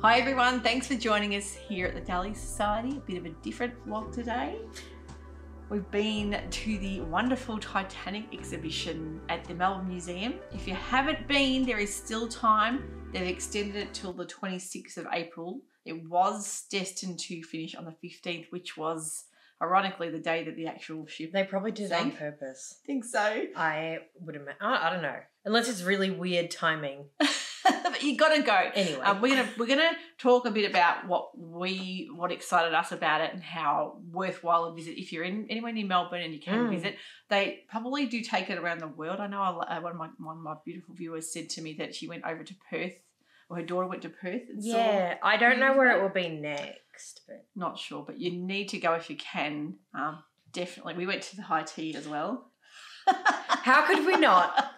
Hi everyone, thanks for joining us here at the Dahlia Sewciety. A bit of a different vlog today. We've been to the wonderful Titanic exhibition at the Melbourne Museum. If you haven't been, there is still time. They've extended it till the 26th of April. It was destined to finish on the 15th, which was ironically the day that the actual ship They probably did it on sank. purpose. Think so. I would imagine. I don't know. Unless it's really weird timing. But you gotta go. Anyway. We're gonna talk a bit about what excited us about it and how worthwhile a visit. If you're anywhere near Melbourne and you can visit, they probably do take it around the world. I know one of my beautiful viewers said to me that she went over to Perth, or her daughter went to Perth. And Yeah, I don't know where it will be next, but not sure. But you need to go if you can. Definitely. We went to the high tea as well. how could we not?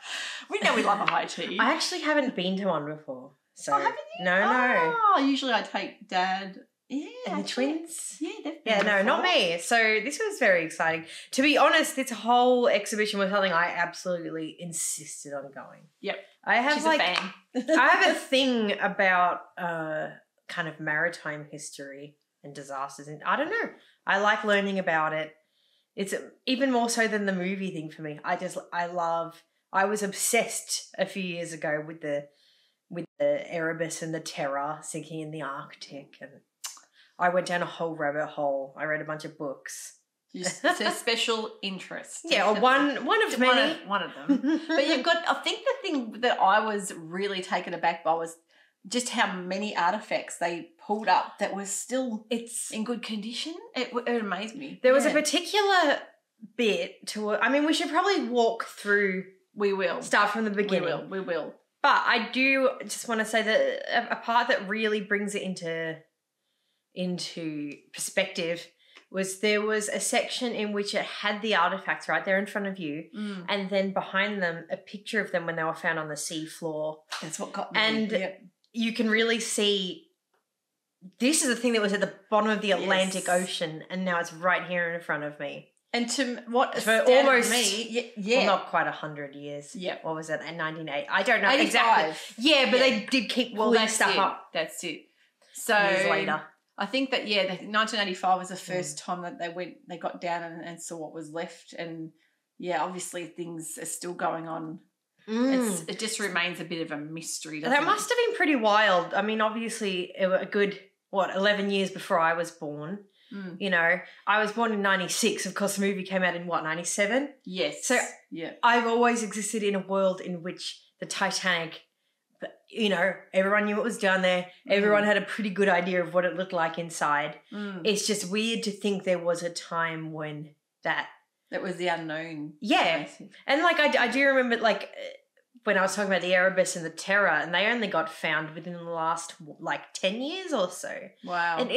We know we love a high tea. I actually haven't been to one before. So haven't you? No. Oh, usually I take Dad. Yeah, And the twins? Yeah, they've been Yeah, no, before. not me. So this was very exciting. To be honest, this whole exhibition was something I absolutely insisted on going. Yep. I have She's a fan. I have a thing about kind of maritime history and disasters, and I don't know. I like learning about it. It's even more so than the movie thing for me. I was obsessed a few years ago with the Erebus and the Terror sinking in the Arctic, and I went down a whole rabbit hole. I read a bunch of books. It's a special interest. Yeah, or one of many. One of them. But you've got, I think the thing that I was really taken aback by was just how many artefacts they pulled up that were still in good condition. It amazed me. There was a particular bit we should probably walk through. We will. Start from the beginning. We will. But I do just want to say that a part that really brings it into perspective was there was a section in which it had the artefacts right there in front of you, and then behind them a picture of them when they were found on the sea floor. That's what got me. And you can really see this is the thing that was at the bottom of the Atlantic Ocean, and now it's right here in front of me. And to what for almost me, well, not quite 100 years. Yeah. What was it? 1980. I don't know 85. exactly. Yeah, but they did keep pulling stuff up. That's it. So years later. I think that 1985 was the first time that they got down and saw what was left, and obviously things are still going on. It just remains a bit of a mystery. That must have been pretty wild. I mean, obviously, it was a good 11 years before I was born. You know, I was born in 96. Of course, the movie came out in 97? Yes. So I've always existed in a world in which the Titanic, you know, everyone knew what was down there. Everyone had a pretty good idea of what it looked like inside. It's just weird to think there was a time when that was the unknown. Yeah. And I do remember when I was talking about the Erebus and the Terror, and they only got found within the last 10 years or so. Wow. And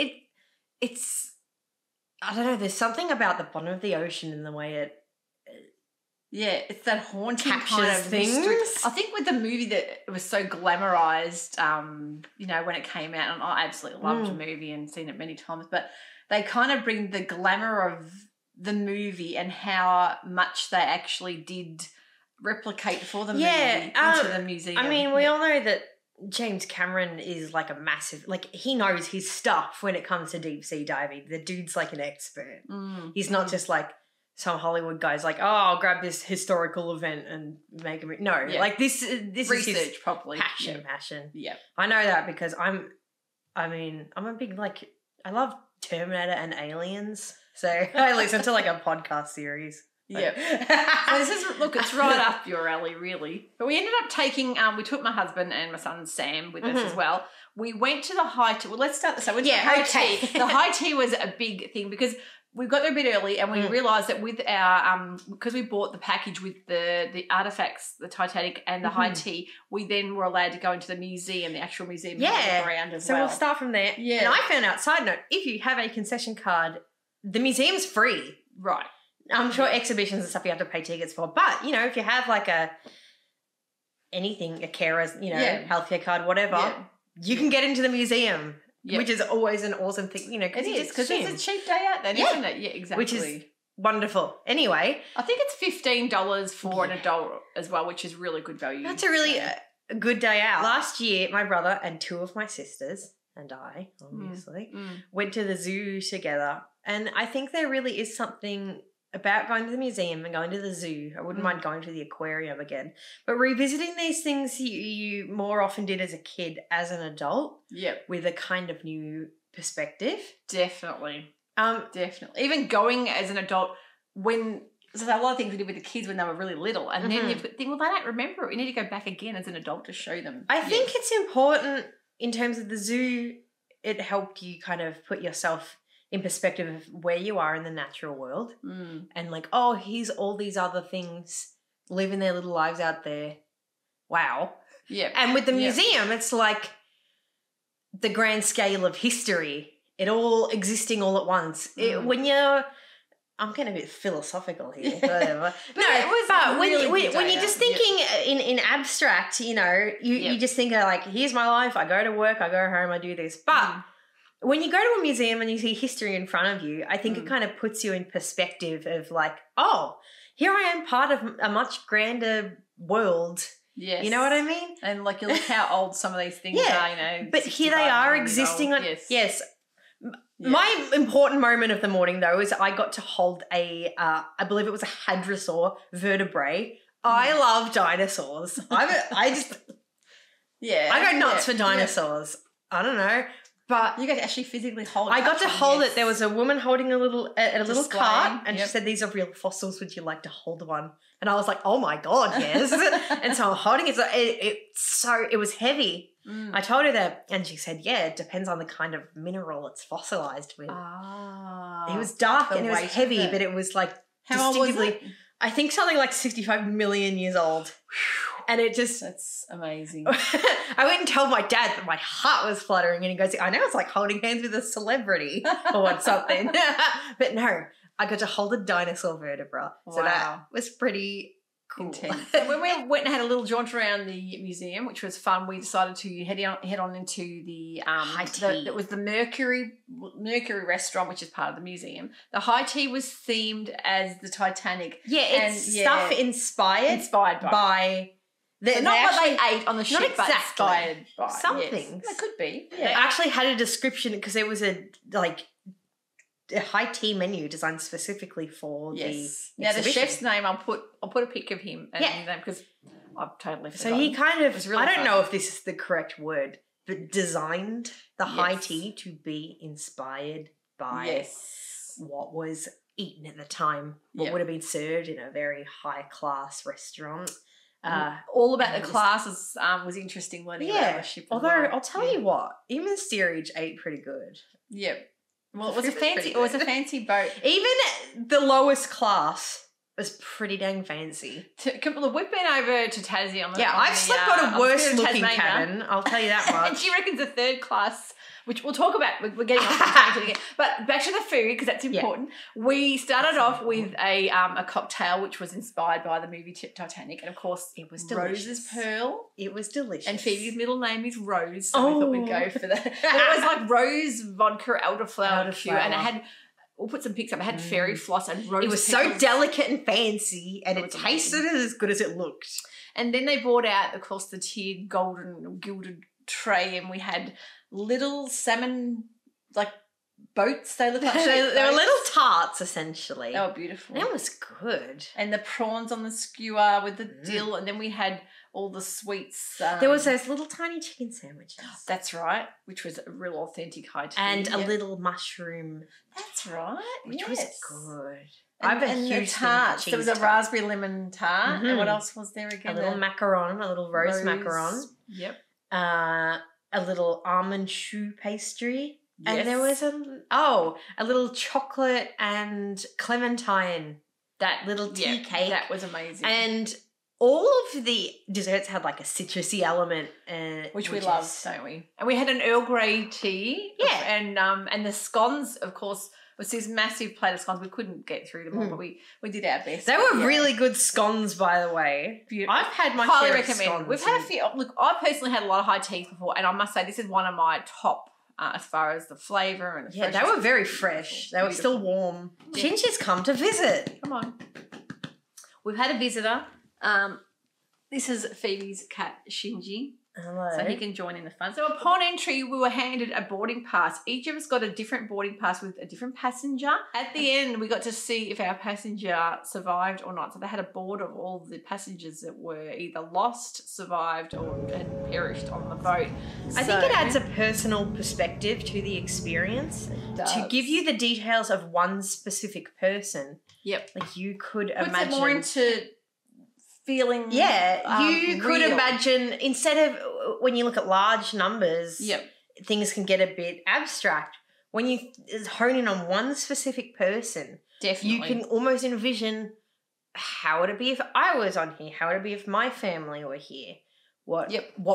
it's I don't know, there's something about the bottom of the ocean and the way it it's that haunting captures kind of things. Mystery. I think with the movie that it was so glamorized, you know, when it came out, and I absolutely loved the movie and seen it many times, but they kind of bring the glamour of the movie and how much they actually did replicate for the movie into the museum. I mean, we all know that James Cameron is like a massive, he knows his stuff when it comes to deep sea diving. The dude's like an expert. He's not just like some Hollywood guy's like, oh, I'll grab this historical event and make a movie. No, this research is his properly. Passion. Yeah. I know that because I'm a big, I love Terminator and Aliens. So I listen to a podcast series. Yeah. So it's right up your alley, really. But we ended up taking, we took my husband and my son Sam with us as well. We went to the high tea. Well, let's start this. So the high tea. The high tea was a big thing because we got there a bit early and we realised that with our, because we bought the package with the artefacts, the Titanic and the high tea, we then were allowed to go into the museum, the actual museum around as well. So we'll start from there. Yeah. And I found out, side note, if you have a concession card, the museum's free. Right. I'm sure exhibitions and stuff you have to pay tickets for. But, you know, if you have a carer's, healthcare card, whatever, you can get into the museum, which is always an awesome thing, you know. It is, because it's a cheap day out then, isn't it? Yeah, exactly. Which is wonderful. Anyway. I think it's $15 for an adult as well, which is really good value. That's a really good day out. Last year, my brother and two of my sisters and I, obviously, went to the zoo together. And I think there really is something about going to the museum and going to the zoo. I wouldn't mind going to the aquarium again. But revisiting these things you more often did as a kid, as an adult, with a kind of new perspective. Definitely. Definitely. Even going as an adult when... So a lot of things we did with the kids when they were really little. And then you think, well, they don't remember it. We need to go back again as an adult to show them. I think it's important in terms of the zoo. It helped you kind of put yourself in perspective of where you are in the natural world. And like, oh, here's all these other things living their little lives out there. Wow. Yeah. And with the museum, it's like the grand scale of history. It all existing all at once. When you're... I'm getting a bit philosophical here. Whatever. When you're just thinking in abstract, you know, you just think of like, here's my life. I go to work, I go home, I do this. But when you go to a museum and you see history in front of you, I think it kind of puts you in perspective of like, oh, here I am part of a much grander world. Yes. You know what I mean? And like, you look how old some of these things are, you know. But here they are existing on... Yes. My important moment of the morning, though, is I got to hold I believe it was a hadrosaur vertebrae. I love dinosaurs. I go nuts for dinosaurs. I don't know. But you got to actually physically hold it. I got to hold it. There was a woman holding a little cart, and she said, "These are real fossils. Would you like to hold one?" And I was like, "Oh my god, yes!" And so I'm holding it. It was heavy. I told her that, and she said, "Yeah, it depends on the kind of mineral it's fossilized with." It was dark and it was heavy, but it was like how old was it? I think something like 65 million years old. And it just... That's amazing. I went and told my dad that my heart was fluttering, and he goes, I know, it's like holding hands with a celebrity or something. But no, I got to hold a dinosaur vertebra. Wow. So that was pretty cool. Intense. So when we went and had a little jaunt around the museum, which was fun, we decided to head on into the high tea. It was the Mecury restaurant, which is part of the museum. The high tea was themed as the Titanic. Yeah, it's stuff inspired by so not what they ate on the ship, not exactly, but inspired by some things. It could be. Yeah. They actually had a description because there was a high tea menu designed specifically for the exhibition. Now the chef's name, I'll put a pic of him and his name because I've totally forgotten. So he kind of, really I don't know if this is the correct word, but designed the high tea to be inspired by what was eaten at the time, what would have been served in a very high class restaurant. All about the classes was interesting learning about the ship. Although I'll tell you what, even the steerage ate pretty good. Yeah. Well, it was a fancy boat. Even the lowest class was pretty dang fancy. We've been over to Tassie on the I've slept on a worse looking cabin. I'll tell you that much. And she reckons a third class, which we'll talk about. We're getting off the tangent again. But back to the food because that's important. Yeah. We started off with a cocktail which was inspired by the movie Titanic, and of course it was Rose's Pearl. It was delicious. And Phoebe's middle name is Rose, so we thought we'd go for that. It was like rose vodka elderflower liqueur, and it had. We'll put some pics up. It had fairy floss and rose. It was so delicate and fancy, and it tasted as good as it looked. And then they brought out, of course, the tiered golden gilded tray, and we had little salmon like boats. They looked like they were little tarts essentially. They were beautiful. That was good. And the prawns on the skewer with the dill, and then we had all the sweets. There was those little tiny chicken sandwiches. That's right, which was a real authentic high tea. And a little mushroom. That's right, which was good. And the tarts. There was a raspberry lemon tart. And what else was there again? A little macaron, a little rose macaron. Yep. A little almond choux pastry. Yes. And there was a little chocolate and clementine. That little tea cake. That was amazing. And all of the desserts had like a citrusy element. Which we love, don't we? And we had an Earl Grey tea. Yeah. And the scones, of course, was this massive plate of scones. We couldn't get through them all, but we did our best. They were really good scones, by the way. Beautiful. I've had my highly share recommend. Of scones. We've had a few. Look, I personally had a lot of high teas before, and I must say this is one of my top as far as the flavour and the they were very fresh. They were still warm. Yeah. Ginger's come to visit. Come on. We've had a visitor. This is Phoebe's cat, Shinji. Hello. So he can join in the fun. So upon entry, we were handed a boarding pass. Each of us got a different boarding pass with a different passenger. At the end, we got to see if our passenger survived or not. So they had a board of all the passengers that were either lost, survived, or had perished on the boat. I think it adds a personal perspective to the experience. To give you the details of one specific person. Yep. Like you could Puts imagine. it more into feeling. Yeah, you could real. imagine, instead of when you look at large numbers, Yep. things can get a bit abstract. When you hone in on one specific person, Definitely. you can almost envision how would it be if I was on here? How would it be if my family were here? What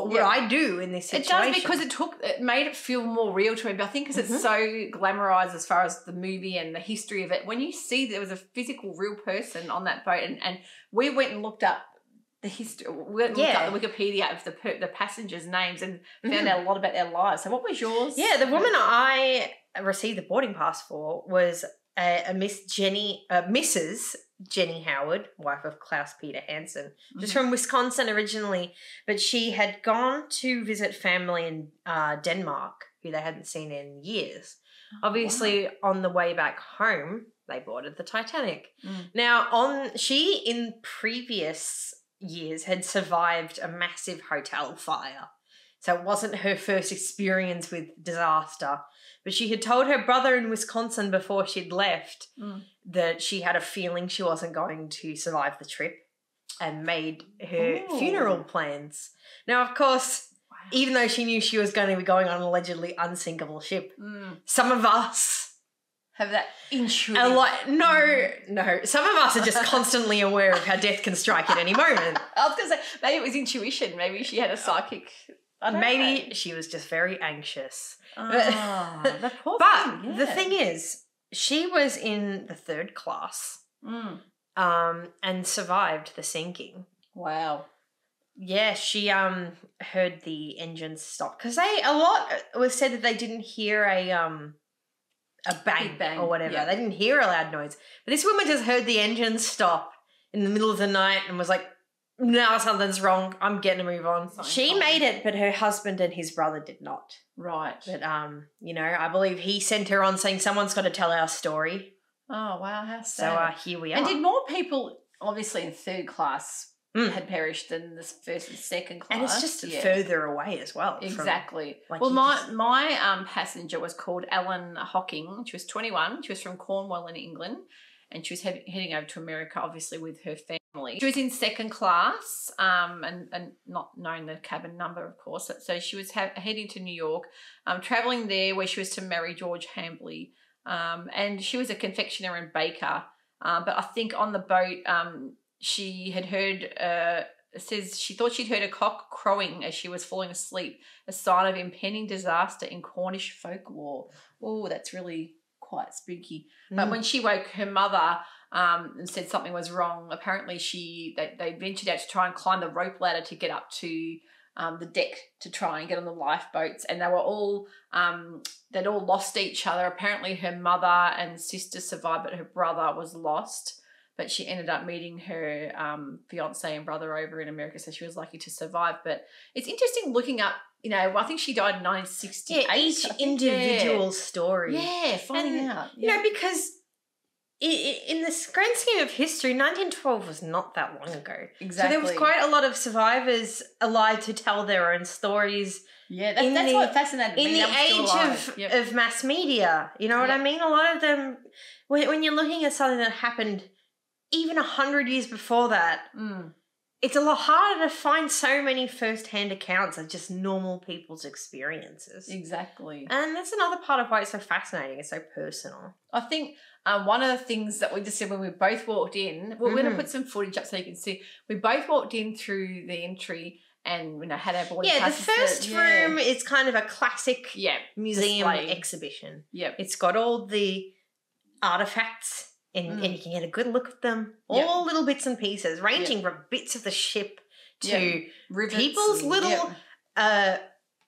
would I do in this situation? It does, because it made it feel more real to me. But I think because it's so glamorized as far as the movie and the history of it, when you see there was a physical, real person on that boat, and we went and looked up the history, we went and looked up the Wikipedia of the passengers' names and found out a lot about their lives. So what was yours? Yeah, the woman I received the boarding pass for was Mrs. Jenny Howard, wife of Klaus Peter Hansen. She's from Wisconsin originally, but she had gone to visit family in Denmark, who they hadn't seen in years. Obviously, on the way back home, they boarded the Titanic. Now, she in previous years had survived a massive hotel fire. So it wasn't her first experience with disaster. But she had told her brother in Wisconsin before she'd left that she had a feeling she wasn't going to survive the trip, and made her funeral plans. Now, of course, even though she knew she was going to be going on an allegedly unsinkable ship, some of us have that intuitive. No. Some of us are just constantly aware of how death can strike at any moment. I was going to say, maybe it was intuition. Maybe she had a psychic. Maybe she was just very anxious. The poor but thing, the thing is, she was in the third class and survived the sinking. Wow. Yeah, she heard the engines stop, because a lot was said that they didn't hear a bang or whatever. They didn't hear a loud noise. But this woman just heard the engines stop in the middle of the night and was like, no, something's wrong. I'm getting a move on. She made it, but her husband and his brother did not. Right. But, I believe he sent her on saying, someone's got to tell our story. Oh, wow, how sad. So here we are. And did more people, obviously in third class, had perished than the first and second class? And it's just further away as well. Exactly. My passenger was called Ellen Hocking. She was 21. She was from Cornwall in England. And she was heading over to America, obviously, with her family. She was in second class and not knowing the cabin number, of course. So she was heading to New York, travelling there where she was to marry George Hambley. And she was a confectioner and baker. But I think on the boat she had heard, it says she thought she'd heard a cock crowing as she was falling asleep, a sign of impending disaster in Cornish folklore. Oh, that's really quite spooky. But when she woke her mother and said something was wrong, apparently they ventured out to try and climb the rope ladder to get up to the deck to try and get on the lifeboats, and they were all they'd all lost each other. Apparently her mother and sister survived, but her brother was lost. But she ended up meeting her fiance and brother over in America, so she was lucky to survive. But it's interesting looking up, I think she died in 1968. Yeah, each individual story. Yeah, finding out. Because in the grand scheme of history, 1912 was not that long ago. Exactly. So there was quite a lot of survivors alive to tell their own stories. Yeah, that's what fascinated me. In the age of mass media, you know what I mean? A lot of them, when you're looking at something that happened even 100 years before that, it's a lot harder to find so many first-hand accounts of just normal people's experiences. Exactly. And that's another part of why it's so fascinating. It's so personal. I think one of the things that we just said when we both walked in, we're going to put some footage up so you can see, we both walked in through the entry and had our boarding passes. The first room is kind of a classic museum exhibition. Yep. It's got all the artefacts and you can get a good look at them. All little bits and pieces, ranging from bits of the ship to people's little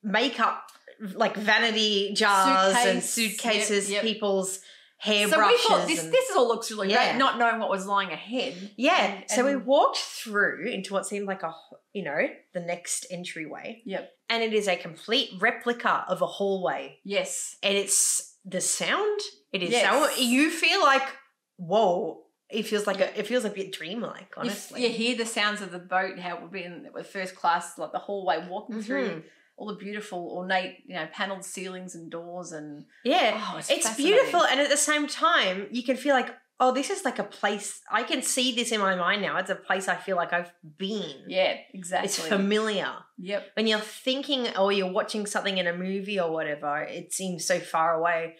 makeup, like vanity jars and suitcases, people's hairbrushes. So we thought this all looks really great, not knowing what was lying ahead. Yeah. So we walked through into what seemed like the next entryway. Yep. And it is a complete replica of a hallway. Yes. And it's the sound. It is Yes. so you feel like, whoa. It feels a bit dreamlike, honestly. You hear the sounds of the boat, how it would be in the first class, like the hallway, walking through all the beautiful, ornate, panelled ceilings and doors, and it's beautiful. And at the same time, you can feel like, oh, this is like a place. I can see this in my mind now. It's a place I feel like I've been. Yeah, exactly. It's familiar. Yep. When you're thinking or you're watching something in a movie or whatever, it seems so far away.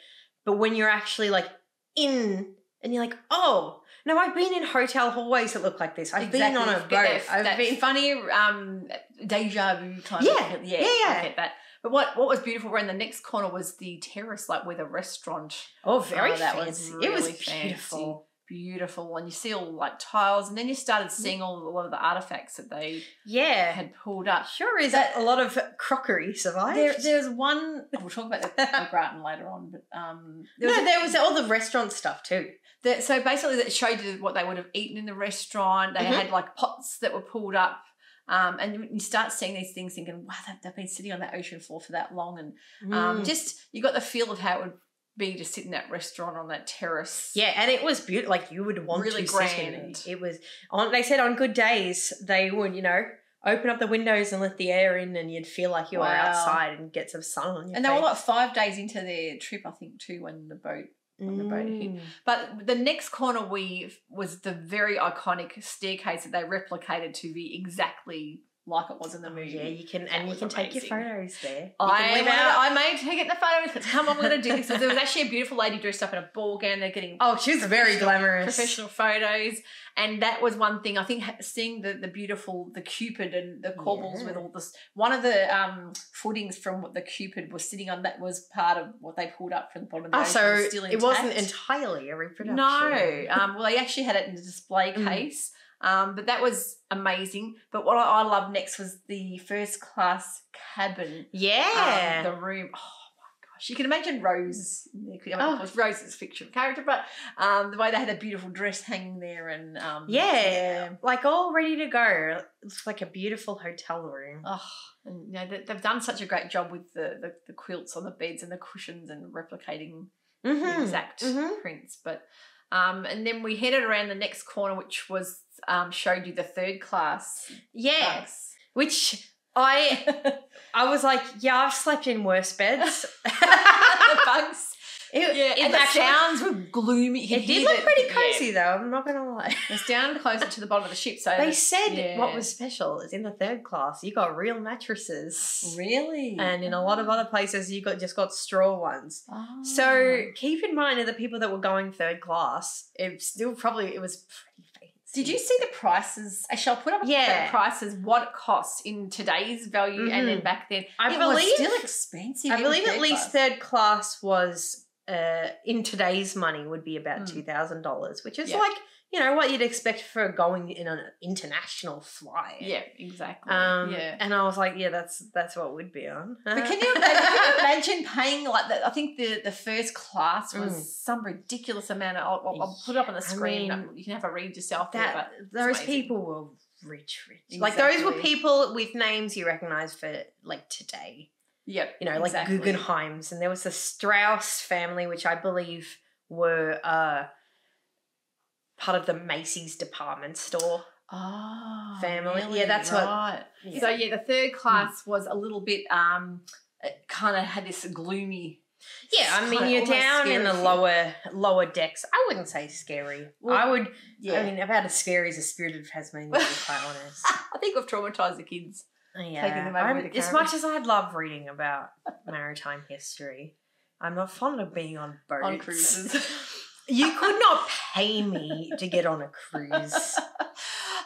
But when you're actually like in, and you're like, oh. No, I've been in hotel hallways that look like this. I've been on a boat. I've been funny deja vu kind of. I get that. But what was beautiful around the next corner was the terrace, like with a restaurant. Oh, very that fancy. was really it was beautiful. Beautiful. And you see all like tiles, and then you started seeing a lot of the artefacts that they had pulled up. Sure is that a lot of crockery survived. There's one, we'll talk about the Grattan later on, but there was all the restaurant stuff too. So basically that showed you what they would have eaten in the restaurant. They had like pots that were pulled up. And you start seeing these things thinking, wow, they've been sitting on that ocean floor for that long. And just you got the feel of how it would be to sit in that restaurant on that terrace. Yeah, and it was beautiful. Like you would want really to grand. Sit in it. It was they said on good days they would, open up the windows and let the air in, and you'd feel like you were outside and get some sun on your face. And they were like 5 days into their trip, I think, too, when the boat hit. But the next corner was the very iconic staircase that they replicated to be exactly like it was in the movie. Yeah, you can take your photos there. I made her get the photos. Come on, we're going to do this. So there was actually a beautiful lady dressed up in a ball gown. They're getting she was very glamorous. Professional photos. And that was one thing. I think seeing the beautiful, the Cupid and the cobbles with all this. One of the footings from what the Cupid was sitting on, that was part of what they pulled up from the bottom of the ocean. So still it wasn't entirely a reproduction. No. Well, they actually had it in a display case. But that was amazing. But what I loved next was the first class cabin. Yeah. The room. Oh, my gosh. You can imagine Rose. Of course, Rose is a fictional character, but the way they had a beautiful dress hanging there and like all ready to go. It's like a beautiful hotel room. Oh, and they've done such a great job with the quilts on the beds and the cushions and replicating the exact prints. But and then we headed around the next corner, which was showed you the third class. Yeah. Bugs. Which I was like, I've slept in worse beds. The bugs. And the sounds were gloomy. It did look pretty cozy though, I'm not going to lie. It's down closer to the bottom of the ship. So they said what was special is in the third class, you got real mattresses. Really? And in a lot of other places, you just got straw ones. Oh. So keep in mind that the people that were going third class, it was pretty fancy. Did you see the prices? Actually, I'll put up the prices, what it costs in today's value and then back then. It was still expensive. I believe at least third class was... in today's money would be about $2,000, which is like, what you'd expect for going in an international flight. Yeah, exactly. And I was like, that's what we'd be on. But can you imagine paying like that? I think the first class was some ridiculous amount. I'll put it up on the screen. You can have a read yourself. Those people were rich. Exactly. Like those were people with names you recognise for like today. Yep. Like Guggenheims. And there was the Strauss family, which I believe were part of the Macy's department store family. Really? Yeah, that's right. Yeah. So, the third class was a little bit, it kind of had this gloomy... Yeah, I mean, you're down in the lower decks. I wouldn't say scary. Well, I would... Yeah. I mean, about as scary as a Spirited Tasmania, to be quite honest. I think we've traumatised the kids. Yeah, as much as I'd love reading about maritime history, I'm not fond of being on boats. On cruises. You could not pay me to get on a cruise.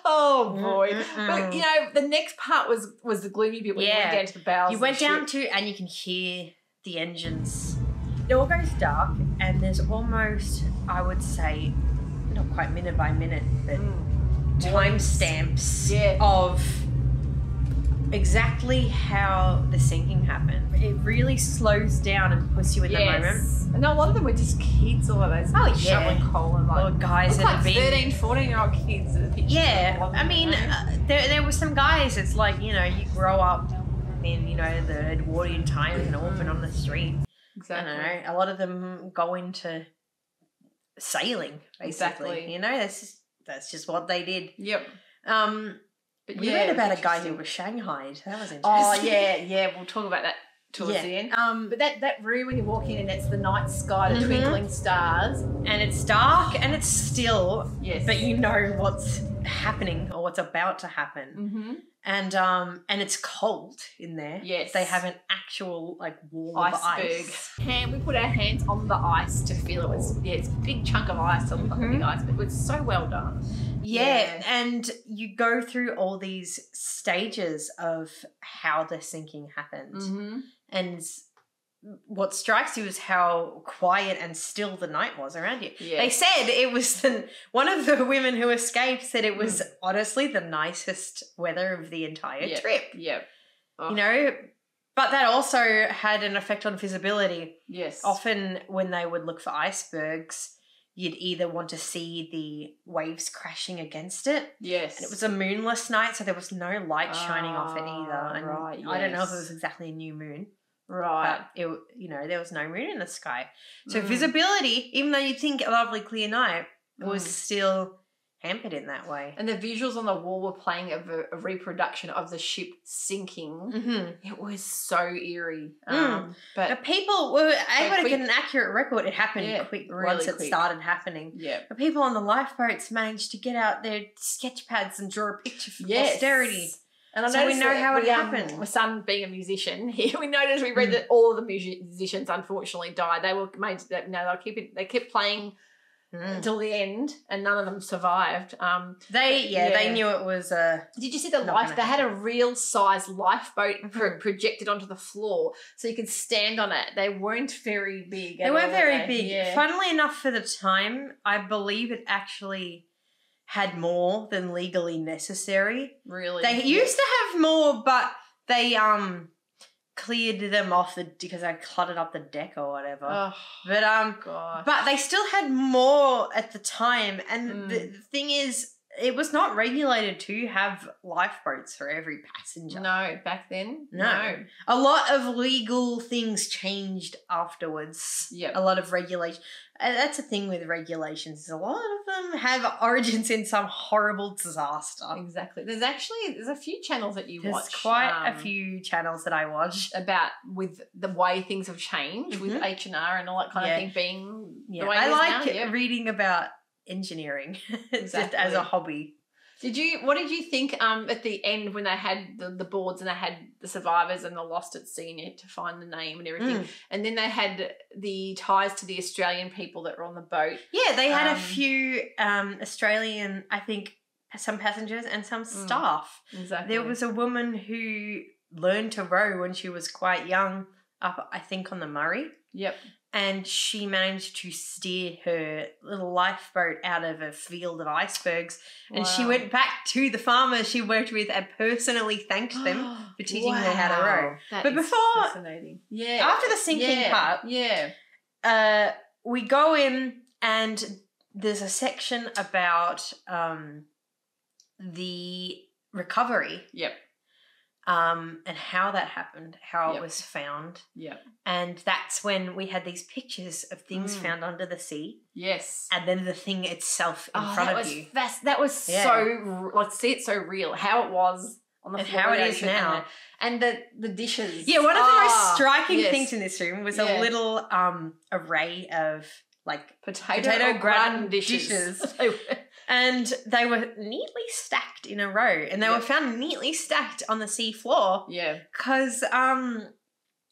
Oh, boy. But, the next part was the gloomy bit when you went down to the bows. You went down to, and you can hear the engines. It all goes dark, and there's almost, I would say, not quite minute by minute, but timestamps of... exactly how the sinking happened. happen. It really slows down and puts you in the moment. And a lot of them were just kids, all of those. Oh, yeah. Shoveling coal and like, or guys that like have been 13, 14-year-old kids. Yeah, I mean, there were some guys. It's like, you know, you grow up in, you know, the Edwardian times, an orphan on the street. Exactly. I don't know. A lot of them go into sailing, basically. Exactly. You know, that's just what they did. Yep. But we read about a guy who was shanghaied. That was interesting. Oh yeah. We'll talk about that towards the end. But that room when you walk in and it's the night sky, the twinkling stars, and it's dark and it's still. Yes. But you know what's happening or what's about to happen. And it's cold in there. Yes. They have an actual like wall of ice. We put our hands on the ice to feel it was it's a big chunk of ice on the big ice, but it was so well done. Yeah, and you go through all these stages of how the sinking happened. And what strikes you is how quiet and still the night was around you. Yeah. They said it was one of the women who escaped said it was honestly the nicest weather of the entire trip. Yeah. You know, but that also had an effect on visibility. Yes. Often when they would look for icebergs, you'd either want to see the waves crashing against it. Yes. And it was a moonless night, so there was no light shining off it either. And right, yes. I don't know if it was exactly a new moon. Right. But there was no moon in the sky. So visibility, even though you'd think a lovely clear night, was still hampered in that way. And the visuals on the wall were playing a reproduction of the ship sinking. It was so eerie. But people were able to get an accurate record. It happened quick once it started happening. Yeah. But people on the lifeboats managed to get out their sketch pads and draw a picture for posterity. And I so we know how it happened. My son being a musician, we noticed we read that all of the musicians unfortunately died. They were made they kept playing until the end, and none of them survived. They knew it was. Did you see the life? They had a real size lifeboat projected onto the floor, so you could stand on it. They weren't very big. They weren't very big. Yeah. Funnily enough, for the time, I believe it actually had more than legally necessary. Really? They used to have more, but they cleared them off because they cluttered up the deck or whatever. Oh, but they still had more at the time. And the thing is, it was not regulated to have lifeboats for every passenger. No, back then? No. A lot of legal things changed afterwards. Yep. A lot of regulation. That's the thing with regulations. Is a lot of them have origins in some horrible disaster. Exactly. There's a few channels that you watch. There's quite a few channels that I watch about with the way things have changed with H&R and all that kind of thing being the way it is I like now. reading about engineering just as a hobby. What did you think at the end when they had the boards and they had the survivors and the lost at sea and you had to find the name and everything, and then they had the ties to the Australian people that were on the boat? Yeah, they had a few Australian, I think, some passengers and some staff. Exactly. There was a woman who learned to row when she was quite young, up I think on the Murray. Yep. And she managed to steer her little lifeboat out of a field of icebergs. And she went back to the farmers she worked with and personally thanked them for teaching her how to row. That is fascinating. Yeah. After the sinking part, we go in and there's a section about the recovery. Yep. And how that happened, how it was found. Yep. And that's when we had these pictures of things found under the sea. Yes. And then the thing itself in front of you. That was so, like, see it so real, how it was on the floor. How it is now. And the dishes. Yeah, one of the most striking things in this room was a little array of, like, potato gratin dishes. And they were neatly stacked in a row. And they were found neatly stacked on the sea floor. Yeah. Because the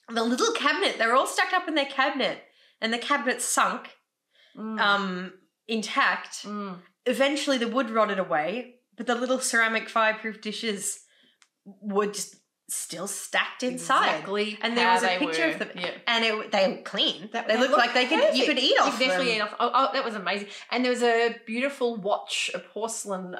little cabinet, they were all stacked up in their cabinet. And the cabinet sunk intact. Eventually the wood rotted away. But the little ceramic fireproof dishes were just still stacked inside. Exactly. And there was a picture of them. Yeah. And they were clean. They looked like you could eat off them. Definitely eat off. Oh, that was amazing. And there was a beautiful watch, a porcelain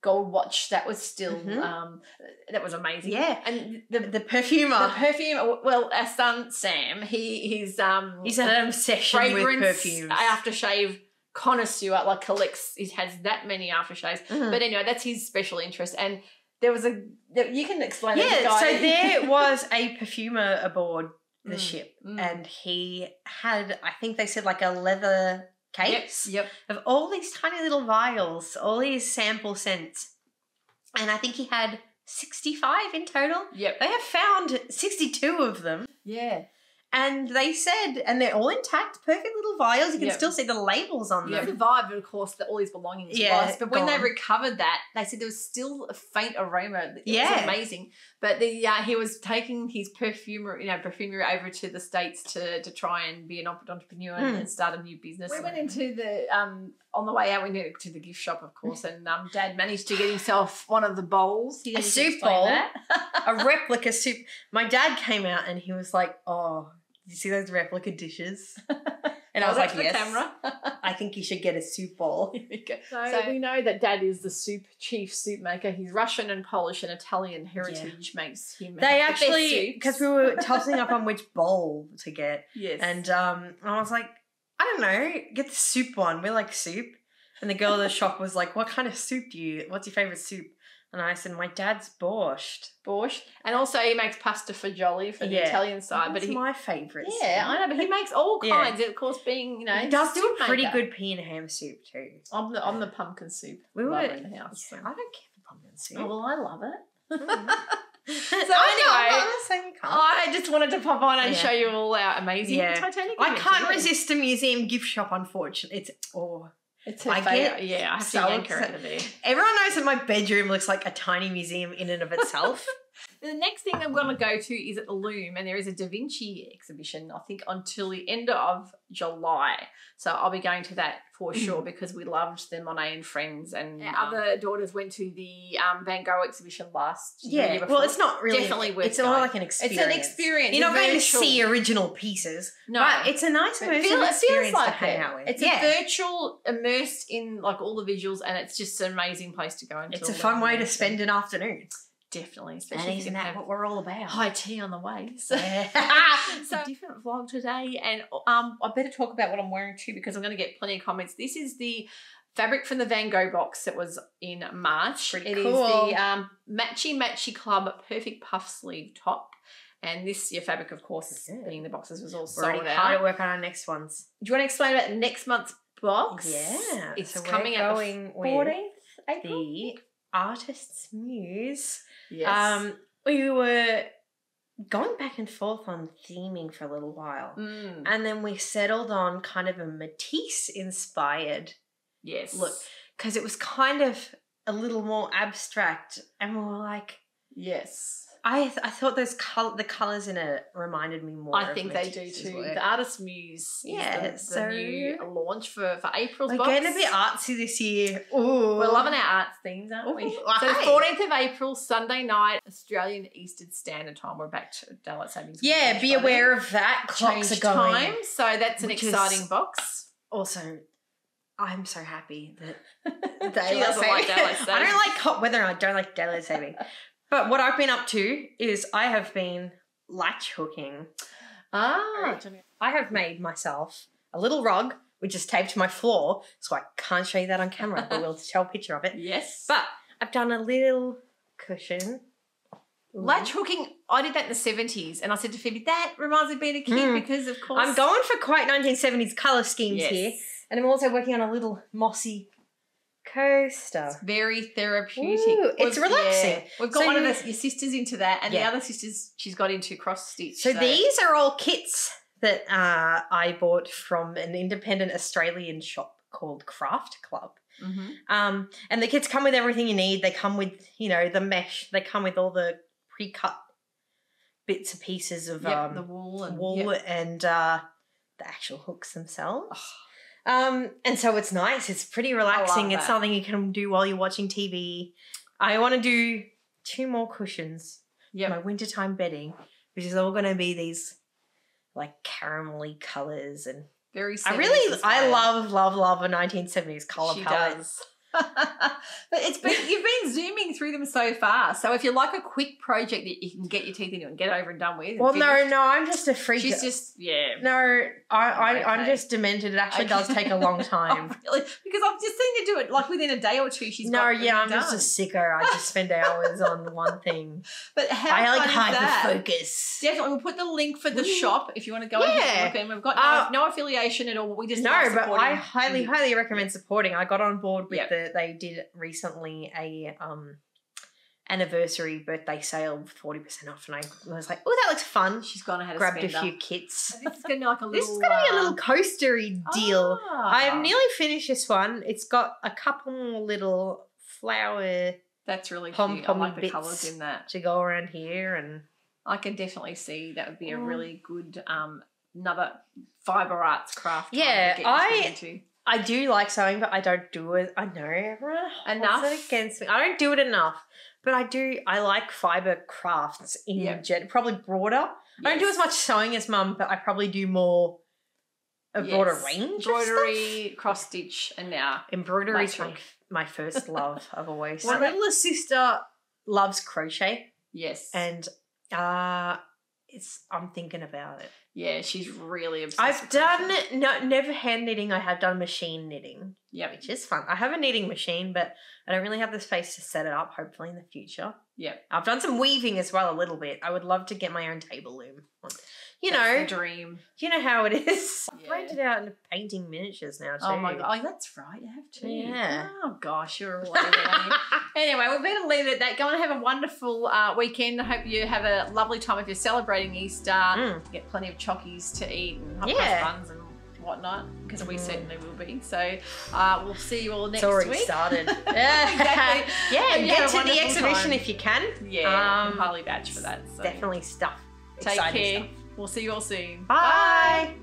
gold watch that was still that was amazing. Yeah. And the perfumer. The perfume. Well, our son Sam, he's had an obsession with perfumes. Aftershave connoisseur, like collects. He has that many aftershaves. But anyway, that's his special interest. And there was you can explain. Yeah. So there was a perfumer aboard the ship, and he had, I think they said, like a leather case of all these tiny little vials, all these sample scents. And I think he had 65 in total. Yep. They have found 62 of them. Yeah. And they said, and they're all intact, perfect little vials. You can still see the labels on them. Survived, of course, all his belongings lost. But when they recovered that, they said there was still a faint aroma. It was amazing. But he was taking his perfumery over to the States to try and be an entrepreneur and start a new business. We went into the on the way out, we went to the gift shop, of course, and Dad managed to get himself one of the bowls. A soup bowl, a replica soup. My dad came out and he was like, "Oh, you see those replica dishes?" And I was like, "Yes, camera. I think you should get a soup bowl." So we know that Dad is the chief soup maker. He's Russian and Polish and Italian heritage makes him. They actually, because we were tossing up on which bowl to get. Yes. And I was like, I don't know, get the soup one. We like soup. And the girl at the shop was like, "What kind of soup what's your favourite soup?" And I said, "My dad's borscht." Borscht. And also he makes pasta fagioli for the Italian side. That's my favourite soup. Yeah, I know, but he makes all kinds. Of course, being, he does do a pretty good pea and ham soup too. I'm the pumpkin soup in the house. Yeah, I don't care for pumpkin soup. Oh, well, I love it. So anyway, I just wanted to pop on and show you all our amazing Titanic. I can't resist a museum gift shop, unfortunately. It's her favourite. I have to yank her out of there. Everyone knows that my bedroom looks like a tiny museum in and of itself. The next thing I'm going to go to is at the Loom, and there is a Da Vinci exhibition, I think, until the end of July. So I'll be going to that for sure because we loved the Monet and Friends, and our other daughters went to the Van Gogh exhibition last year. Yeah, well, it's not really. Definitely worth It's more like an experience. It's an experience. You're not going to see original pieces, but it's a nice immersive experience to hang out with. It's a virtual, immersed in like all the visuals, and it's just an amazing place to go. It's a fun way to spend an afternoon. Definitely, especially and isn't that what we're all about? High tea on the way. So, so different vlog today, and I better talk about what I'm wearing too because I'm going to get plenty of comments. This is the fabric from the Van Gogh box that was in March. Pretty It cool. is the Matchy Matchy Club Perfect Puff Sleeve Top. And this year fabric, of course, being the boxes was all sold out. We're hard to work on our next ones. Do you want to explain about next month's box? Yeah. It's coming out the 14th April. The Artist's Muse. Yes. We were going back and forth on theming for a little while. And then we settled on kind of a Matisse-inspired look because it was kind of a little more abstract and we were like... Yes. I thought the colours in it reminded me more I think they do too. Work. The Artist's Muse is the new launch for April's box. We're getting a bit artsy this year. Ooh. We're loving our arts themes, aren't we? So the 14th of April, Sunday night, Australian Eastern Standard Time. We're back to daylight savings. Yeah, be aware of that. Clocks are going. Time, so that's an exciting box. Also, I'm so happy that daylight saving. I don't like hot weather and I don't like daylight saving. But what I've been up to is I have been latch hooking. I have made myself a little rug which is taped to my floor, so I can't show you that on camera, but we'll show a picture of it. Yes. But I've done a little cushion. Latch hooking, I did that in the 70s, and I said to Phoebe, that reminds me of being a kid because, of course... I'm going for quite 1970s colour schemes here, and I'm also working on a little mossy coaster. It's very therapeutic. Ooh, it's relaxing. Yeah. We've got one of your sisters into that, and the other sisters she's got into cross stitch. So these are all kits that I bought from an independent Australian shop called Craft Club. Mm-hmm. And the kits come with everything you need. They come with, the mesh. They come with all the pre-cut bits and pieces of the wool and the actual hooks themselves. And so it's nice. It's pretty relaxing. It's something you can do while you're watching TV. I want to do 2 more cushions. My wintertime bedding, which is all going to be these like caramelly colours and very. I love a 1970s colour palette. Does. But you've been zooming through them so fast. So if you like a quick project that you can get your teeth into and get over and done with. Well, no, I'm just a freak. She's just, yeah. No, I'm just demented. It actually does take a long time. Oh, really? Because I've just seen her do it like within a day or two. I'm just a sicko. I just spend hours on one thing. But how I like fun is that? hyper-focus. Definitely. We'll put the link for the shop if you want to go and have a look. And we've got no affiliation at all. We just like but supporting. I highly recommend supporting. I got on board with they did recently a anniversary birthday sale with 40% off, and I was like, oh, that looks fun. She's gone ahead grabbed and a few kits. This is going to be like a little. This is going to be a little coastery deal. I have nearly finished this one. It's got a couple more little flower. That's really cute. I like the colours in that to go around here, and I can definitely see that would be a really good another fibre arts craft. Yeah, I do like sewing, but I don't do it. I know everyone enough holds it against me. I don't do it enough, but I do. I like fibre crafts in probably broader. Yes. I don't do as much sewing as Mum, but I probably do more a broader range. Embroidery, cross stitch, and now embroidery is my first love. I've always. My little sister loves crochet. Yes, and I'm thinking about it. Yeah, she's really obsessed. I've done never hand knitting. I have done machine knitting. Yeah, which is fun. I have a knitting machine, but I don't really have the space to set it up. Hopefully in the future. Yeah, I've done some weaving as well a little bit. I would love to get my own table loom. That's the dream. You know how it is. Yeah. I've rented out into painting miniatures now too. Oh my god! Oh, that's right. You have to. Yeah. Oh gosh, you're all over it. Anyway, we're going to leave it at that. Go and have a wonderful weekend. I hope you have a lovely time if you're celebrating Easter. Get plenty of chockies to eat and hot cross buns and whatnot, because we certainly will be. So we'll see you all next week. It's already started. Exactly. Yeah, get to the exhibition if you can. Yeah, I'm highly badged for that. So. Definitely stuff. Take care. Stuff. We'll see you all soon. Bye.